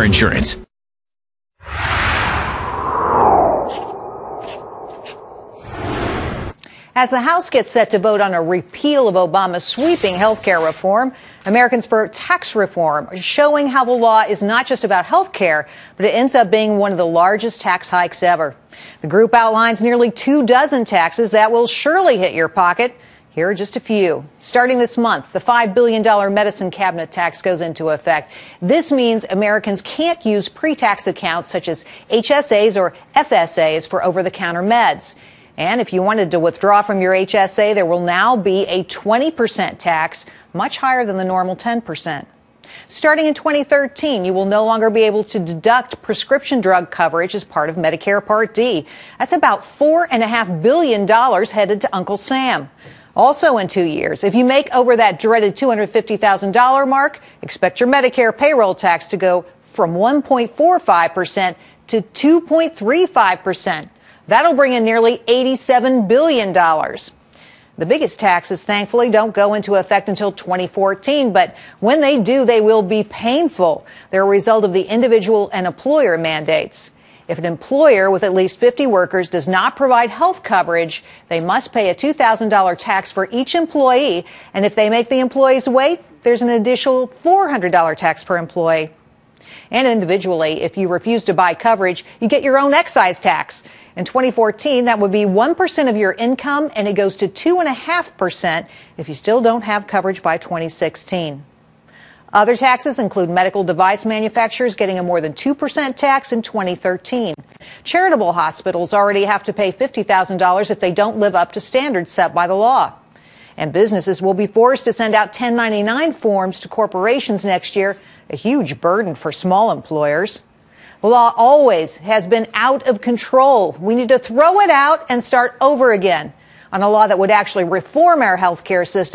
insurance. As the House gets set to vote on a repeal of Obama's sweeping health care reform, Americans for Tax Reform are showing how the law is not just about health care, but it ends up being one of the largest tax hikes ever. The group outlines nearly 24 taxes that will surely hit your pocket. Here are just a few. Starting this month, the $5 billion medicine cabinet tax goes into effect. This means Americans can't use pre-tax accounts such as HSAs or FSAs for over-the-counter meds. And if you wanted to withdraw from your HSA, there will now be a 20% tax, much higher than the normal 10%. Starting in 2013, you will no longer be able to deduct prescription drug coverage as part of Medicare Part D. That's about $4.5 billion headed to Uncle Sam. Also in 2 years, if you make over that dreaded $250,000 mark, expect your Medicare payroll tax to go from 1.45% to 2.35%. That'll bring in nearly $87 billion. The biggest taxes, thankfully, don't go into effect until 2014, but when they do, they will be painful. They're a result of the individual and employer mandates. If an employer with at least 50 workers does not provide health coverage, they must pay a $2,000 tax for each employee, and if they make the employees wait, there's an additional $400 tax per employee. And individually, if you refuse to buy coverage, you get your own excise tax. In 2014, that would be 1% of your income, and it goes to 2.5% if you still don't have coverage by 2016. Other taxes include medical device manufacturers getting a more than 2% tax in 2013. Charitable hospitals already have to pay $50,000 if they don't live up to standards set by the law. And businesses will be forced to send out 1099 forms to corporations next year, a huge burden for small employers. The law always has been out of control. We need to throw it out and start over again on a law that would actually reform our health care system.